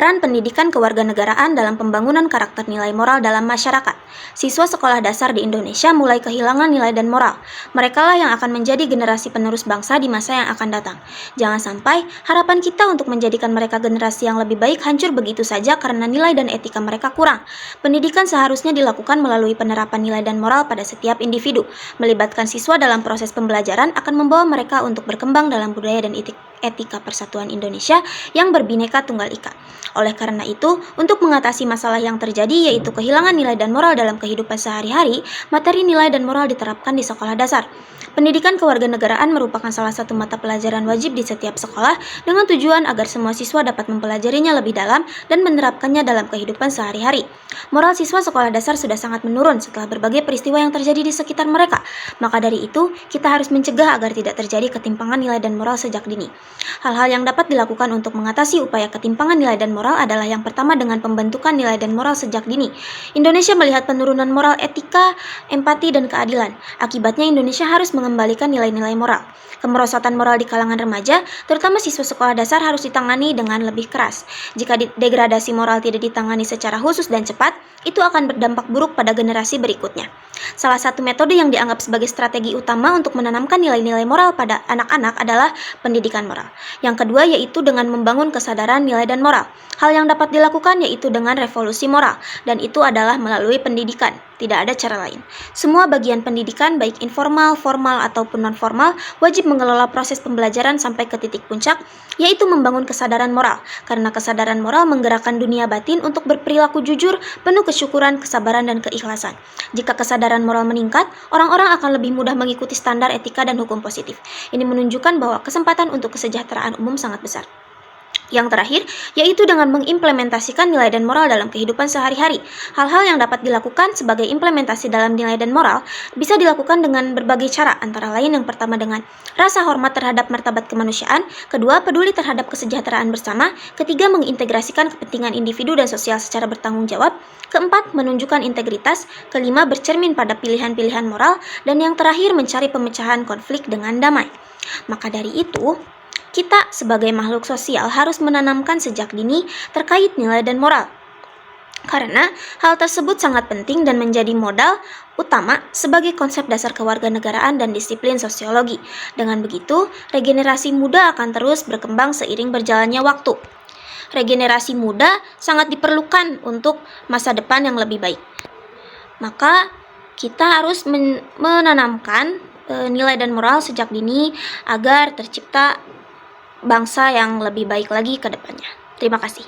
Peran pendidikan kewarganegaraan dalam pembangunan karakter nilai moral dalam masyarakat. Siswa sekolah dasar di Indonesia mulai kehilangan nilai dan moral. Merekalah yang akan menjadi generasi penerus bangsa di masa yang akan datang. Jangan sampai harapan kita untuk menjadikan mereka generasi yang lebih baik hancur begitu saja karena nilai dan etika mereka kurang. Pendidikan seharusnya dilakukan melalui penerapan nilai dan moral pada setiap individu. Melibatkan siswa dalam proses pembelajaran akan membawa mereka untuk berkembang dalam budaya dan etika persatuan Indonesia yang berbineka tunggal ika. Oleh karena itu, untuk mengatasi masalah yang terjadi yaitu kehilangan nilai dan moral dalam kehidupan sehari-hari, materi nilai dan moral diterapkan di sekolah dasar. Pendidikan kewarganegaraan merupakan salah satu mata pelajaran wajib di setiap sekolah dengan tujuan agar semua siswa dapat mempelajarinya lebih dalam dan menerapkannya dalam kehidupan sehari-hari. Moral siswa sekolah dasar sudah sangat menurun setelah berbagai peristiwa yang terjadi di sekitar mereka. Maka dari itu, kita harus mencegah agar tidak terjadi ketimpangan nilai dan moral sejak dini. Hal-hal yang dapat dilakukan untuk mengatasi upaya ketimpangan nilai dan moral adalah yang pertama dengan pembentukan nilai dan moral sejak dini. Indonesia melihat penurunan moral etika, empati, dan keadilan. Akibatnya Indonesia harus mengembalikan nilai-nilai moral. Kemerosotan moral di kalangan remaja, terutama siswa sekolah dasar harus ditangani dengan lebih keras. Jika degradasi moral tidak ditangani secara khusus dan cepat, itu akan berdampak buruk pada generasi berikutnya. Salah satu metode yang dianggap sebagai strategi utama untuk menanamkan nilai-nilai moral pada anak-anak adalah pendidikan moral. Yang kedua yaitu dengan membangun kesadaran nilai dan moral. Hal yang dapat dilakukan yaitu dengan revolusi moral, dan itu adalah melalui pendidikan. Tidak ada cara lain. Semua bagian pendidikan, baik informal, formal, ataupun non-formal, wajib mengelola proses pembelajaran sampai ke titik puncak, yaitu membangun kesadaran moral. Karena kesadaran moral menggerakkan dunia batin untuk berperilaku jujur, penuh kesyukuran, kesabaran, dan keikhlasan. Jika kesadaran moral meningkat, orang-orang akan lebih mudah mengikuti standar etika dan hukum positif. Ini menunjukkan bahwa kesempatan untuk kesejahteraan umum sangat besar. Yang terakhir, yaitu dengan mengimplementasikan nilai dan moral dalam kehidupan sehari-hari. Hal-hal yang dapat dilakukan sebagai implementasi dalam nilai dan moral bisa dilakukan dengan berbagai cara, antara lain yang pertama dengan rasa hormat terhadap martabat kemanusiaan, kedua peduli terhadap kesejahteraan bersama, ketiga mengintegrasikan kepentingan individu dan sosial secara bertanggung jawab, keempat menunjukkan integritas, kelima bercermin pada pilihan-pilihan moral, dan yang terakhir mencari pemecahan konflik dengan damai. Maka dari itu, kita sebagai makhluk sosial harus menanamkan sejak dini terkait nilai dan moral. Karena hal tersebut sangat penting dan menjadi modal utama sebagai konsep dasar kewarganegaraan dan disiplin sosiologi. Dengan begitu, regenerasi muda akan terus berkembang seiring berjalannya waktu. Regenerasi muda sangat diperlukan untuk masa depan yang lebih baik. Maka kita harus menanamkan nilai dan moral sejak dini agar tercipta bangsa yang lebih baik lagi ke depannya. Terima kasih.